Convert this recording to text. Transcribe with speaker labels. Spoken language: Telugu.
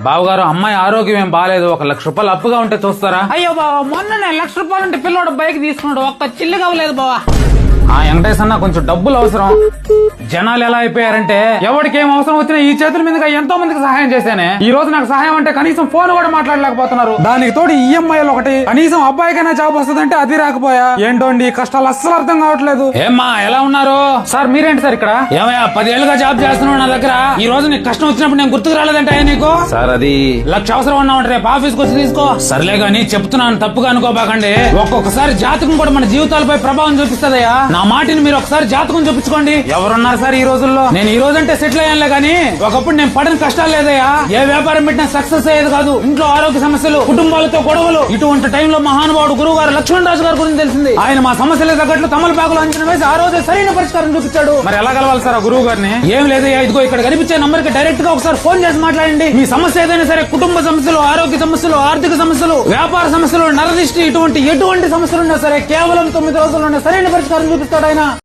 Speaker 1: బావగారు అమ్మాయి ఆరోగ్యం ఏం బాలేదు, 1 లక్ష రూపాయలు అప్పుగా ఉంటే చూస్తారా?
Speaker 2: అయ్యో బావ, మొన్ననే 1 లక్ష రూపాయలు ఉంటే పిల్లోడు బైక్ తీసుకున్నాడు, ఒక్క చిల్లు కావలేదు బావా.
Speaker 1: ఆ వెంకటేశ్ అన్న కొంచెం డబ్బులు అవసరం. జనాలు ఎలా అయిపోయారంటే ఎవరికి ఏం అవసరం వచ్చినా ఈ చేతుల మీదుగా ఎంతో మందికి సహాయం చేశానే. ఈ రోజు నాకు సహాయం అంటే కనీసం ఫోన్ కూడా మాట్లాడలేకపోతున్నారు. దానికి తోడు ఈఎంఐలు ఒకటి. కనీసం అబ్బాయికైనా జాబ్ వస్తుందంటే అది రాకపోయా. ఏంటోండి కష్టాలు అస్సలు అర్థం కావట్లేదు. ఏమ్మా ఎలా ఉన్నారు? సార్ మీరేంటి సార్ ఇక్కడ? ఏమయ్యా 10 ఏళ్లుగా జాబ్ చేస్తున్నావు నా దగ్గర. ఈ రోజు నీకు కష్టం వచ్చినప్పుడు నేను గుర్తుకు రాలేదంటే నీకు?
Speaker 3: సార్ అది
Speaker 1: 1 లక్ష అవసరం ఉన్నావు రేపు ఆఫీస్కి వచ్చి తీసుకో. సర్లే గానీ చెప్తున్నాను తప్పుగా అనుకోబాకండి. ఒక్కొక్కసారి జాతకం కూడా మన జీవితాలపై ప్రభావం చూపిస్తదయ్యా. నా మాటిని మీరు ఒకసారి జాతకం చూపించుకోండి. ఎవరున్నారు సార్ ఈ రోజుల్లో? నేను ఈ రోజంటే సెటిల్ అయ్యానులే గానీ ఒకప్పుడు నేను పడిన కష్టాలు లేదయ్యా. ఏ వ్యాపారం పెట్టినా సక్సెస్ అయ్యేది కాదు. ఇంట్లో ఆరోగ్య సమస్యలు, కుటుంబాలతో గొడవలు. ఇటువంటి టైంలో మహానుభావుడు గురువు గారు లక్ష్మణ్ రాజు గారి గురించి తెలిసింది. ఆయన మా సమస్యల తగ్గట్లు తమలపాకులు అంచనా వేసి ఆ రోజే సరైన పరిష్కారం చూపించాడు. మరి ఎలా కలవాలి సార్ ఆ గురువు గారిని? ఏం లేదయ్యా, ఇదిగో ఇక్కడ కనిపించే నంబర్ కి డైరెక్ట్ గా ఒకసారి ఫోన్ చేసి మాట్లాడండి. మీ సమస్య ఏదైనా సరే, కుటుంబ సమస్యలు, ఆరోగ్య సమస్యలు, ఆర్థిక సమస్యలు, వ్యాపార సమస్యలు, నరదిష్టి, ఎటువంటి సమస్యలున్నా సరే కేవలం 9 రోజుల్లోనే సరైన పరిష్కారం చూపిస్తాడు ఆయన.